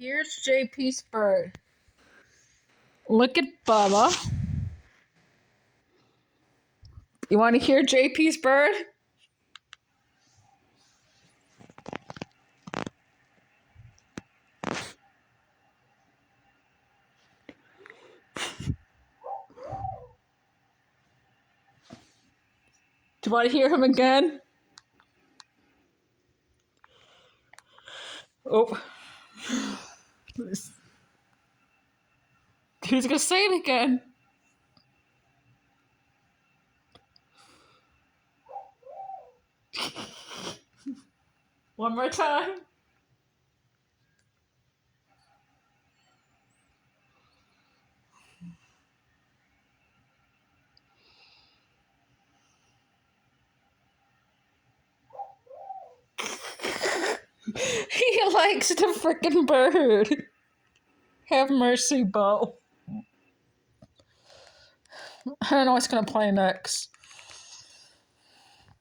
Here's JP's bird. Look at Bubba. You want to hear JP's bird? Do you want to hear him again? Oh. He's going to say it again. One more time. He likes the freaking bird. Have mercy, Bo. I don't know what's going to play next.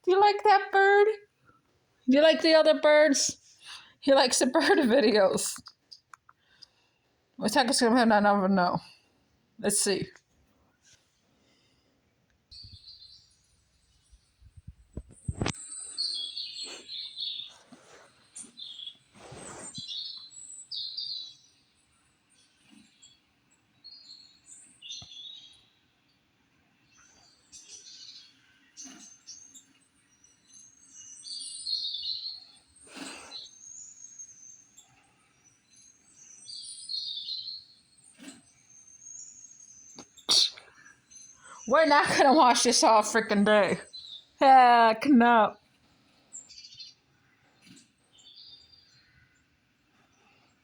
Do you like that bird? Do you like the other birds? He likes the bird videos. What's that going to happen? I never know. Let's see. We're not going to watch this all freaking day. Heck no.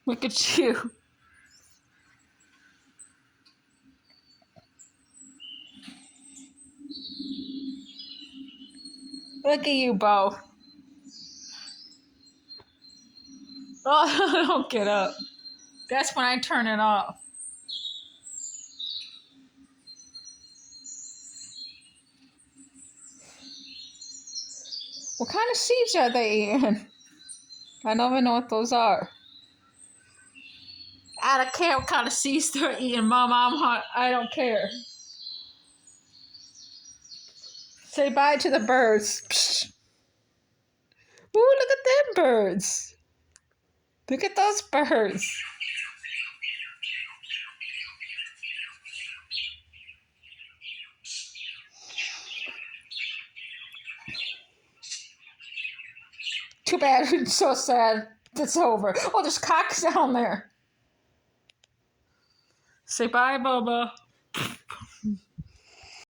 Look at you. Look at you, Bo. Oh, don't get up. That's when I turn it off. What kind of seeds are they eating? I don't even know what those are. I don't care what kind of seeds they're eating, Mom. I don't care. Say bye to the birds. Psst. Ooh, look at them birds. Look at those birds. Too bad. It's so sad. It's over. Oh, there's cocks down there. Say bye, Bubba.